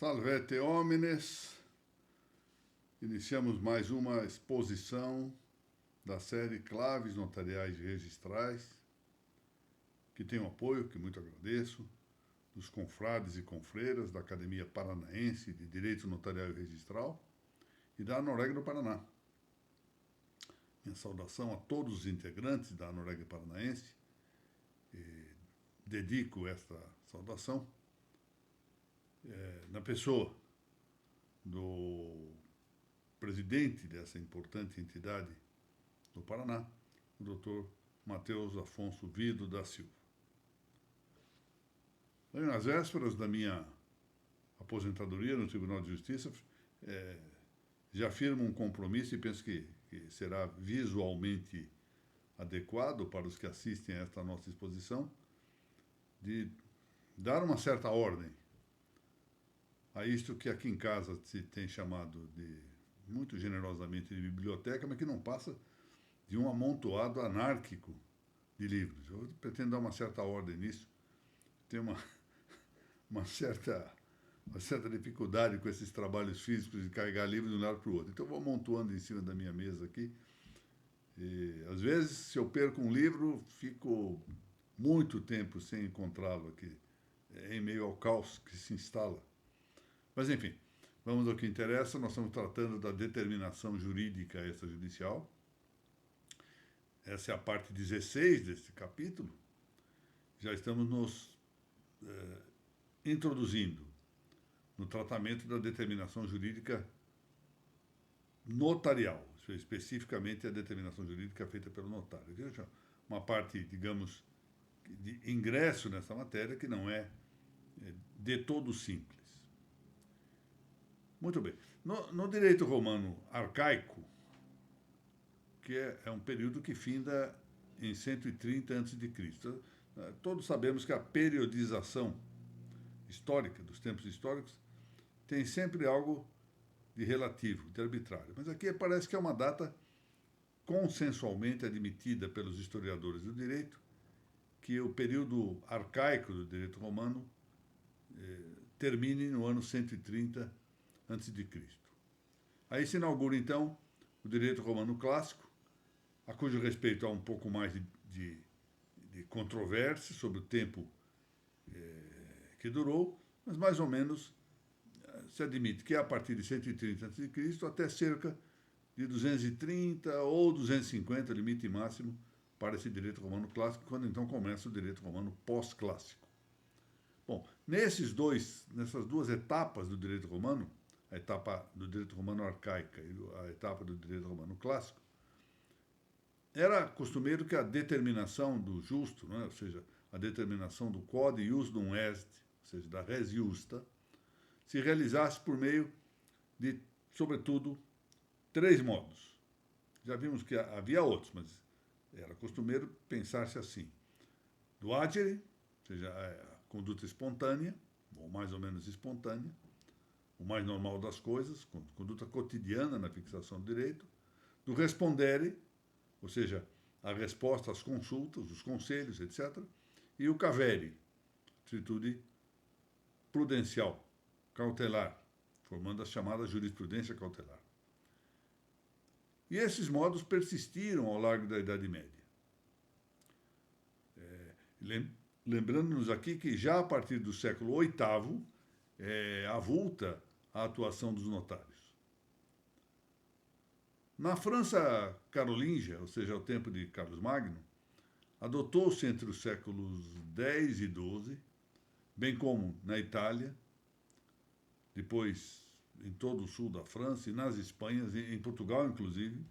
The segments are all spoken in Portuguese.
Salvete homines, iniciamos mais uma exposição da série Claves Notariais e Registrais, que tem um apoio, que muito agradeço, dos confrades e confreiras da Academia Paranaense de Direito Notarial e Registral e da Anoreg do Paraná. Minha saudação a todos os integrantes da Anoreg Paranaense, e dedico esta saudação na pessoa do presidente dessa importante entidade do Paraná, o Dr. Matheus Afonso Vido da Silva. Nas vésperas da minha aposentadoria no Tribunal de Justiça, já firmo um compromisso e penso que será visualmente adequado para os que assistem a esta nossa exposição, de dar uma certa ordem a isto que aqui em casa se tem chamado muito generosamente de biblioteca, mas que não passa de um amontoado anárquico de livros. Eu pretendo dar uma certa ordem nisso. Tenho uma certa dificuldade com esses trabalhos físicos de carregar livros de um lado para o outro. Então, eu vou amontoando em cima da minha mesa aqui. E, às vezes, se eu perco um livro, fico muito tempo sem encontrá-lo aqui, em meio ao caos que se instala. Mas, enfim, vamos ao que interessa. Nós estamos tratando da determinação jurídica extrajudicial. Essa é a parte 16 deste capítulo. Já estamos nos introduzindo no tratamento da determinação jurídica notarial, especificamente a determinação jurídica feita pelo notário. Uma parte, digamos, de ingresso nessa matéria que não é de todo simples. Muito bem. No direito romano arcaico, que é um período que finda em 130 a.C., todos sabemos que a periodização histórica, dos tempos históricos, tem sempre algo de relativo, de arbitrário. Mas aqui parece que é uma data consensualmente admitida pelos historiadores do direito, que o período arcaico do direito romano termine no ano 130 a.C. Aí se inaugura, então, o direito romano clássico, a cujo respeito há um pouco mais de controvérsia sobre o tempo que durou, mas mais ou menos se admite que é a partir de 130 a.C. até cerca de 230 ou 250, limite máximo, para esse direito romano clássico, quando então começa o direito romano pós-clássico. Bom, nessas duas etapas do direito romano, a etapa do direito romano arcaica e a etapa do direito romano clássico, era costumeiro que a determinação do justo, né, ou seja, a determinação do quod ius dum est, ou seja, da res justa, se realizasse por meio de, sobretudo, 3 modos. Já vimos que havia outros, mas era costumeiro pensar-se assim. Do agere, ou seja, a conduta espontânea, ou mais ou menos espontânea, o mais normal das coisas, conduta cotidiana na fixação do direito. Do respondere, ou seja, a resposta às consultas, os conselhos, etc. E o cavere, atitude prudencial, cautelar, formando a chamada jurisprudência cautelar. E esses modos persistiram ao largo da Idade Média. Lembrando-nos aqui que já a partir do século VIII avulta a atuação dos notários. Na França carolíngia, ou seja, ao tempo de Carlos Magno, adotou-se entre os séculos X e XII, bem como na Itália, depois em todo o sul da França e nas Espanhas, em Portugal inclusive,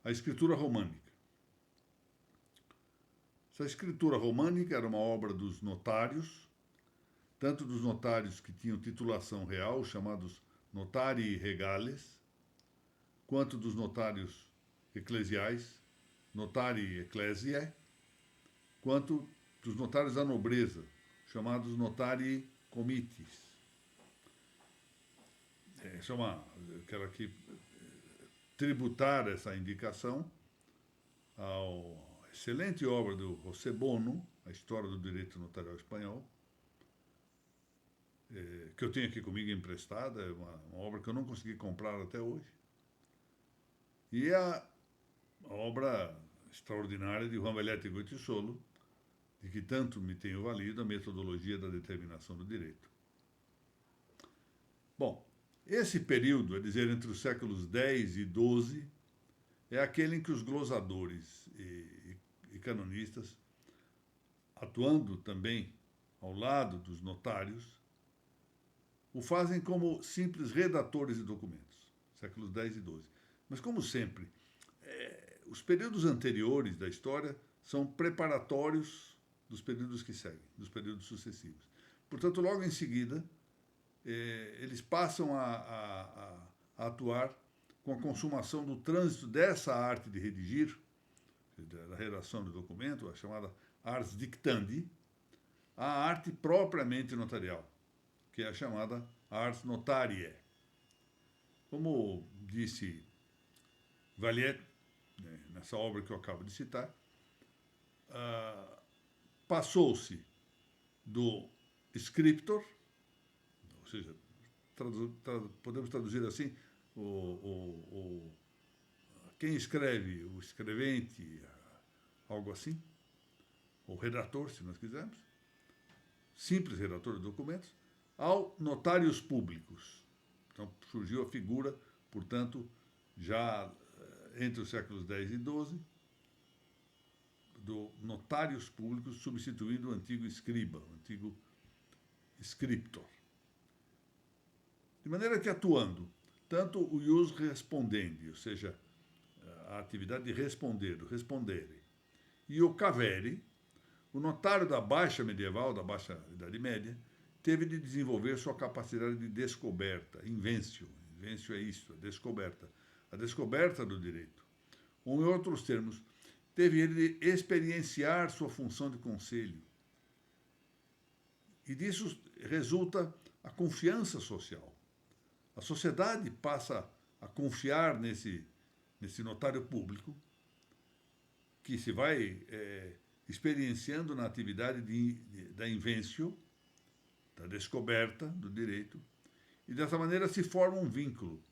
a escritura românica. Essa escritura românica era uma obra dos notários, tanto dos notários que tinham titulação real, chamados notarii regales, quanto dos notários eclesiais, notarii ecclesiae, quanto dos notários da nobreza, chamados notarii comitis. Eu quero aqui tributar essa indicação à excelente obra do José Bono, A História do Direito Notarial Espanhol, que eu tenho aqui comigo emprestada, é uma obra que eu não consegui comprar até hoje. E a obra extraordinária de Juan Valete Goytisolo, de que tanto me tenho valido a metodologia da determinação do direito. Bom, esse período, é dizer, entre os séculos X e XII, é aquele em que os glosadores e canonistas, atuando também ao lado dos notários, o fazem como simples redatores de documentos, séculos X e XII. Mas, como sempre, os períodos anteriores da história são preparatórios dos períodos que seguem, dos períodos sucessivos. Portanto, logo em seguida, eles passam a atuar com a consumação do trânsito dessa arte de redigir, da redação do documento, a chamada ars dictandi, à arte propriamente notarial, que é a chamada ars notariae. Como disse Vallet, nessa obra que eu acabo de citar, passou-se do scriptor, ou seja, podemos traduzir assim, quem escreve, o escrevente, algo assim, ou redator, se nós quisermos, simples redator de documentos, ao notários públicos. Então, surgiu a figura, portanto, já entre os séculos X e XII, do notários públicos substituindo o antigo escriba, o antigo scriptor. De maneira que, atuando tanto o ius respondendi, ou seja, a atividade de responder, do respondere, e o cavere, o notário da Baixa Medieval, da Baixa Idade Média, teve de desenvolver sua capacidade de descoberta, invencio. Invencio é isso, a descoberta do direito. Ou, em outros termos, teve ele de experienciar sua função de conselho. E disso resulta a confiança social. A sociedade passa a confiar nesse notário público, que se vai experienciando na atividade da invencio, da descoberta do direito, e dessa maneira se forma um vínculo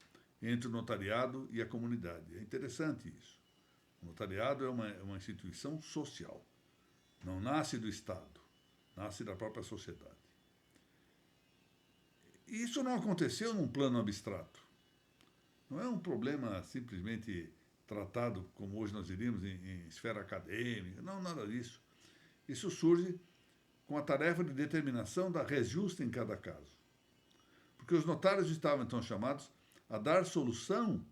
entre o notariado e a comunidade. É interessante isso. O notariado é uma instituição social. Não nasce do Estado, nasce da própria sociedade. E isso não aconteceu num plano abstrato. Não é um problema simplesmente tratado, como hoje nós diríamos, em esfera acadêmica. Não, nada disso. Isso surge com a tarefa de determinação da res justa em cada caso. Porque os notários estavam, então, chamados a dar solução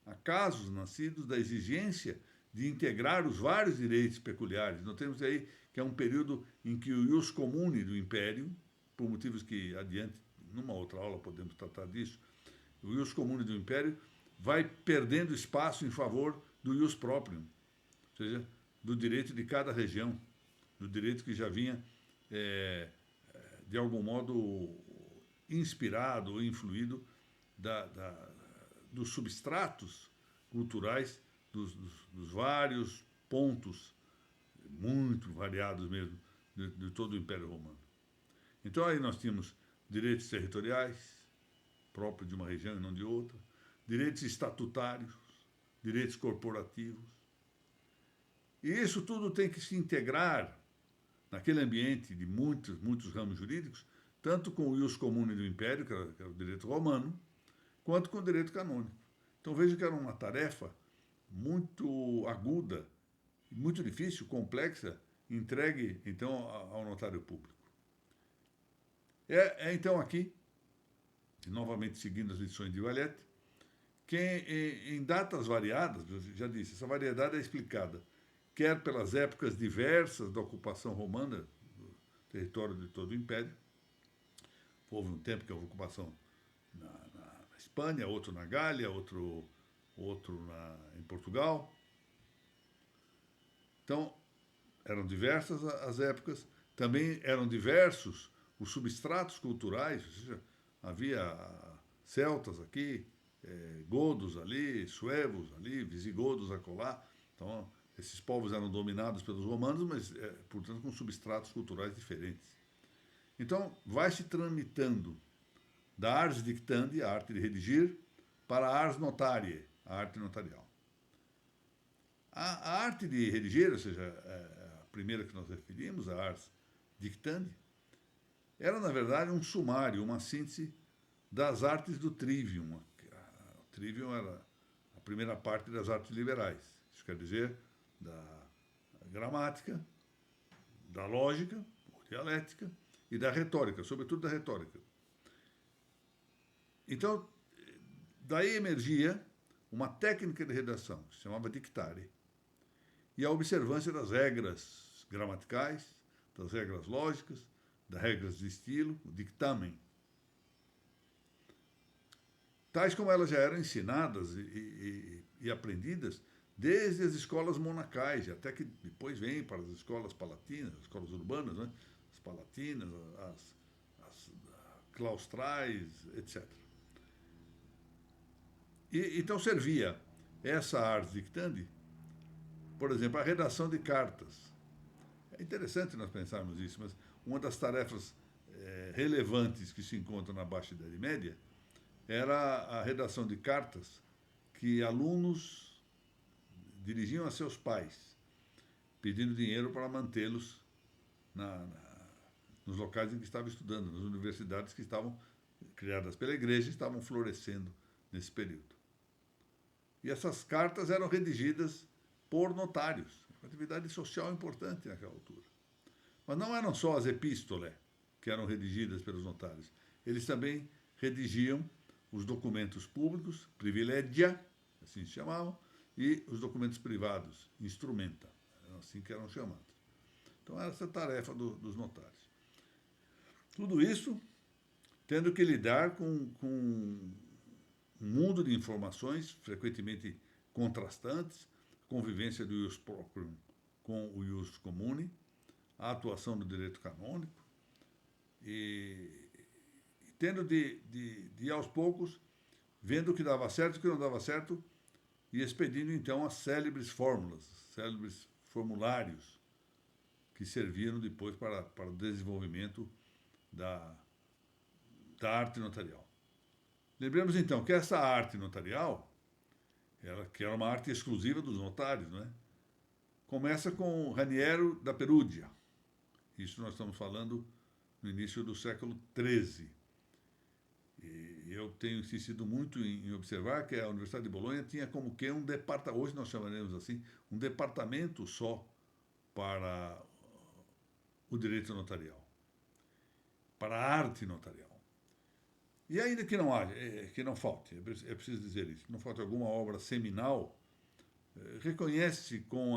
a casos nascidos da exigência de integrar os vários direitos peculiares. Nós temos aí que é um período em que o ius comune do Império, por motivos que adiante, numa outra aula, podemos tratar disso, o ius comune do Império vai perdendo espaço em favor do ius proprium, ou seja, do direito de cada região, do direito que já vinha, de algum modo, inspirado ou influído dos substratos culturais dos vários pontos, muito variados mesmo, de todo o Império Romano. Então, aí nós tínhamos direitos territoriais, próprios de uma região e não de outra, direitos estatutários, direitos corporativos. E isso tudo tem que se integrar naquele ambiente de muitos ramos jurídicos, tanto com o ius comune do Império, que era o direito romano, quanto com o direito canônico. Então, veja que era uma tarefa muito aguda, muito difícil, complexa, entregue, então, ao notário público. Então, aqui, novamente seguindo as lições de Vallet, que em datas variadas, eu já disse, essa variedade é explicada, quer pelas épocas diversas da ocupação romana do território de todo o Império. Houve um tempo que houve ocupação na Espanha, outro na Gália, outro em Portugal. Então, eram diversas as épocas, também eram diversos os substratos culturais, ou seja, havia celtas aqui, godos ali, suevos ali, visigodos acolá. Então, esses povos eram dominados pelos romanos, mas, portanto, com substratos culturais diferentes. Então, vai se tramitando da ars dictandi, a arte de redigir, para a ars notariae, a arte notarial. A arte de redigir, ou seja, a primeira que nós referimos, a ars dictandi, era, na verdade, um sumário, uma síntese das artes do trivium. O trivium era a primeira parte das artes liberais. Isso quer dizer, da gramática, da lógica, ou dialética, e da retórica, sobretudo da retórica. Então, daí emergia uma técnica de redação, que se chamava dictare, e a observância das regras gramaticais, das regras lógicas, das regras de estilo, o dictamen. Tais como elas já eram ensinadas e aprendidas desde as escolas monacais, até que depois vem para as escolas palatinas, as escolas urbanas, né? As palatinas, as claustrais, etc. Então servia essa ars dictandi, por exemplo, a redação de cartas. É interessante nós pensarmos isso, mas uma das tarefas relevantes que se encontram na Baixa Idade Média era a redação de cartas que alunos dirigiam a seus pais, pedindo dinheiro para mantê-los nos locais em que estavam estudando, nas universidades que estavam criadas pela igreja e estavam florescendo nesse período. E essas cartas eram redigidas por notários, uma atividade social importante naquela altura. Mas não eram só as epístolas que eram redigidas pelos notários. Eles também redigiam os documentos públicos, privilegia, assim se chamavam, e os documentos privados, instrumenta, assim que eram chamados. Então, era essa a tarefa dos notários. Tudo isso tendo que lidar com um mundo de informações, frequentemente contrastantes, convivência do ius proprium com o ius comune, a atuação do direito canônico, e tendo de ir aos poucos, vendo o que dava certo e o que não dava certo, e expedindo, então, as célebres fórmulas, célebres formulários, que serviram depois para o desenvolvimento da arte notarial. Lembremos, então, que essa arte notarial, que era uma arte exclusiva dos notários, né, começa com Raniero da Perugia. Isso nós estamos falando no início do século XIII. E eu tenho insistido muito em observar que a Universidade de Bolonha tinha como que um departamento, hoje nós chamaremos assim, um departamento só para o direito notarial, para a arte notarial. E ainda que não haja, que não falte, é preciso dizer isso, não falte alguma obra seminal, reconhece com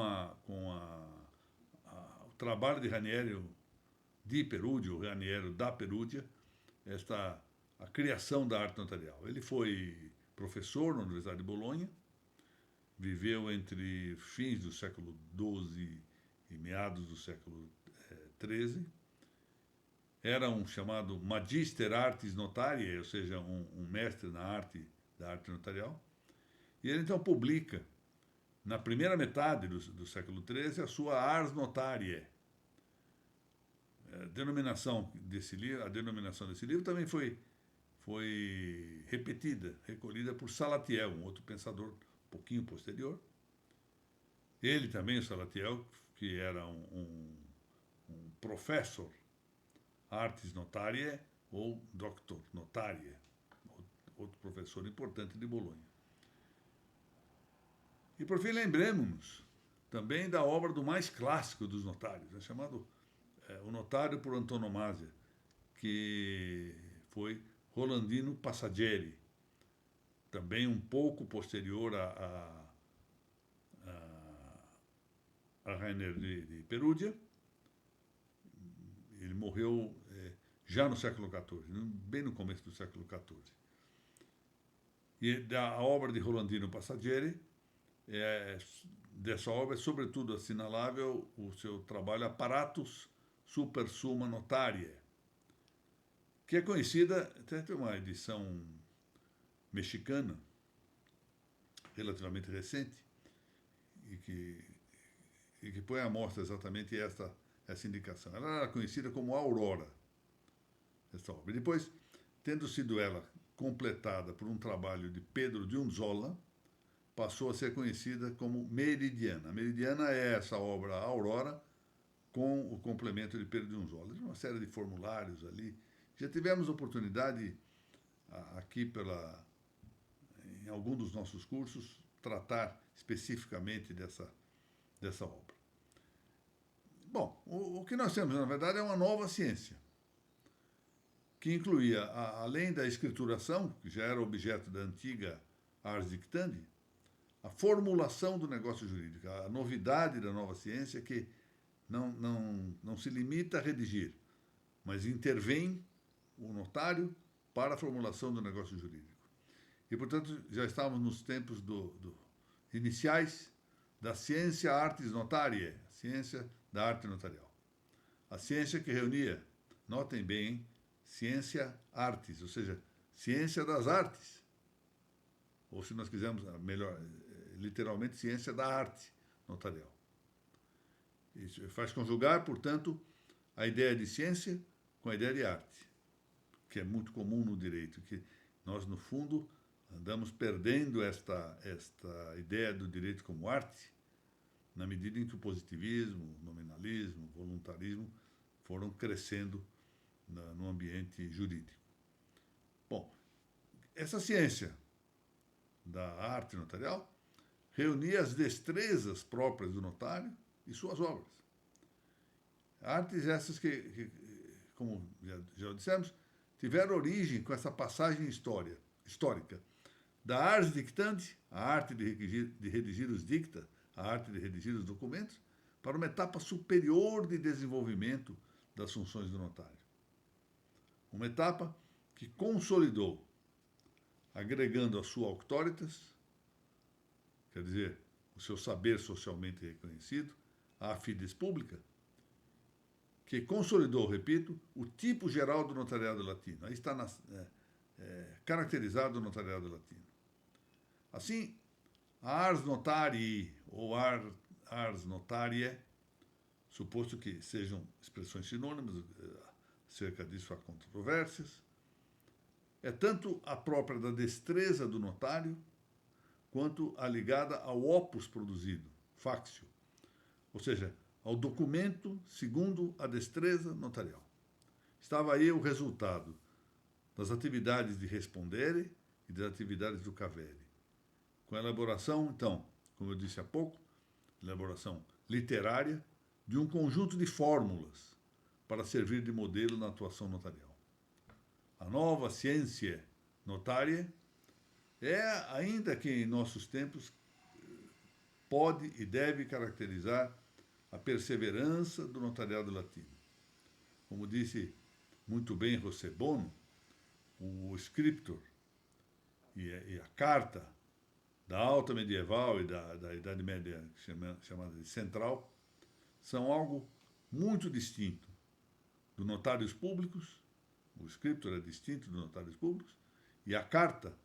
o trabalho de Raniero di Perugia, o Raniero da Perugia, a criação da arte notarial. Ele foi professor na Universidade de Bolonha, viveu entre fins do século XII e meados do século XIII, era um chamado Magister Artis Notariae, ou seja, um mestre na arte da arte notarial, e ele então publica, na primeira metade do século XIII, a sua Ars Notariae. A denominação desse livro também foi repetida, recolhida por Salatiel, um outro pensador um pouquinho posterior. Ele também, o Salatiel, que era um professor artis notariae ou doctor notariae, outro professor importante de Bolonha. E, por fim, lembremos-nos também da obra do mais clássico dos notários, chamado O Notário por Antonomasia, que foi Rolandino Passagieri, também um pouco posterior a Rainer de Perugia. Ele morreu já no século XIV, bem no começo do século XIV. E da obra de Rolandino Passagieri, dessa obra é sobretudo assinalável o seu trabalho Apparatus Super Summa Notariae, que é conhecida, até tem uma edição mexicana, relativamente recente, e que põe à mostra exatamente essa indicação. Ela era conhecida como Aurora, essa obra. E depois, tendo sido ela completada por um trabalho de Pedro de Unzola, passou a ser conhecida como Meridiana. A Meridiana é essa obra Aurora, com o complemento de Pedro de Unzola. Uma série de formulários ali. Já tivemos oportunidade, aqui em algum dos nossos cursos, tratar especificamente dessa obra. Bom, o que nós temos, na verdade, é uma nova ciência, que incluía, além da escrituração, que já era objeto da antiga ars dictandi, a formulação do negócio jurídico. A novidade da nova ciência é que não se limita a redigir, mas intervém o notário para a formulação do negócio jurídico. E, portanto, já estávamos nos tempos iniciais da ciência artis notariae, a ciência da arte notarial. A ciência que reunia, notem bem, hein? Ciência artis, ou seja, ciência das artes. Ou, se nós quisermos, melhor, literalmente, ciência da arte notarial. Isso faz conjugar, portanto, a ideia de ciência com a ideia de arte, que é muito comum no direito, que nós, no fundo, andamos perdendo esta ideia do direito como arte, na medida em que o positivismo, o nominalismo, o voluntarismo foram crescendo no ambiente jurídico. Bom, essa ciência da arte notarial reunia as destrezas próprias do notário e suas obras. Artes essas que como já dissemos, tiveram origem com essa passagem histórica da ars dictandi, a arte de redigir os dicta, a arte de redigir os documentos, para uma etapa superior de desenvolvimento das funções do notário. Uma etapa que consolidou, agregando a sua auctoritas, quer dizer, o seu saber socialmente reconhecido, a fides publica, que consolidou, repito, o tipo geral do notariado latino. Aí está caracterizado o notariado latino. Assim, a ars notarii ou ars notariae, suposto que sejam expressões sinônimas, acerca disso há controvérsias, é tanto a própria da destreza do notário, quanto a ligada ao opus produzido, factio, ou seja, ao documento segundo a destreza notarial. Estava aí o resultado das atividades de respondere e das atividades do cavere, com a elaboração, então, como eu disse há pouco, elaboração literária de um conjunto de fórmulas para servir de modelo na atuação notarial. A nova ciência notária é, ainda que em nossos tempos, pode e deve caracterizar a perseverança do notariado latino. Como disse muito bem José Bono, o scriptor e a carta da alta medieval e da Idade Média, chamada de central, são algo muito distinto do notários públicos, o scriptor é distinto do notários públicos, e a carta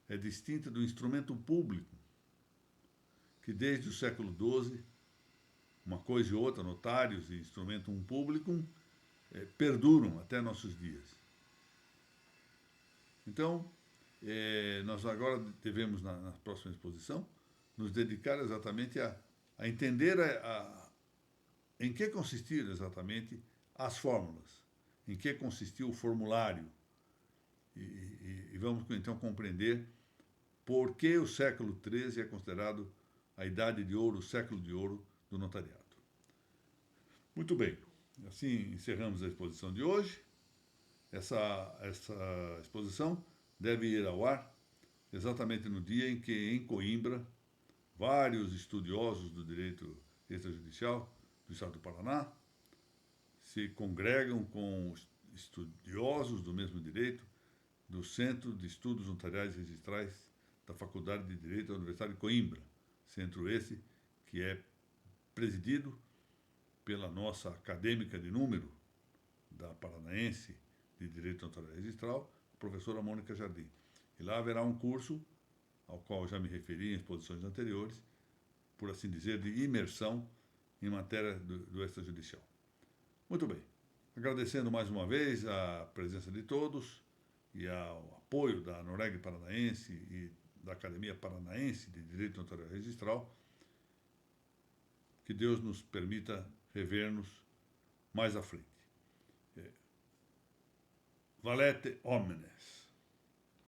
é distinta do instrumento público, que desde o século XII, uma coisa e outra, notários e instrumentum publicum, perduram até nossos dias. Então, nós agora devemos, na próxima exposição, nos dedicar exatamente a entender em que consistiram exatamente as fórmulas, em que consistiu o formulário, e vamos então compreender por que o século XIII é considerado a idade de ouro, o século de ouro do notariado. Muito bem, assim encerramos a exposição de hoje. Essa exposição deve ir ao ar exatamente no dia em que, em Coimbra, vários estudiosos do direito extrajudicial do Estado do Paraná se congregam com estudiosos do mesmo direito do Centro de Estudos Notariais e Registrais da Faculdade de Direito da Universidade de Coimbra, centro esse que é presidido pela nossa acadêmica de número da Paranaense de Direito Notarial e Registral, a professora Mônica Jardim. E lá haverá um curso, ao qual já me referi em exposições anteriores, por assim dizer, de imersão em matéria do extrajudicial. Muito bem. Agradecendo mais uma vez a presença de todos e ao apoio da Noreg Paranaense e da Academia Paranaense de Direito Notarial Registral, que Deus nos permita rever-nos mais à frente. Valete omnes.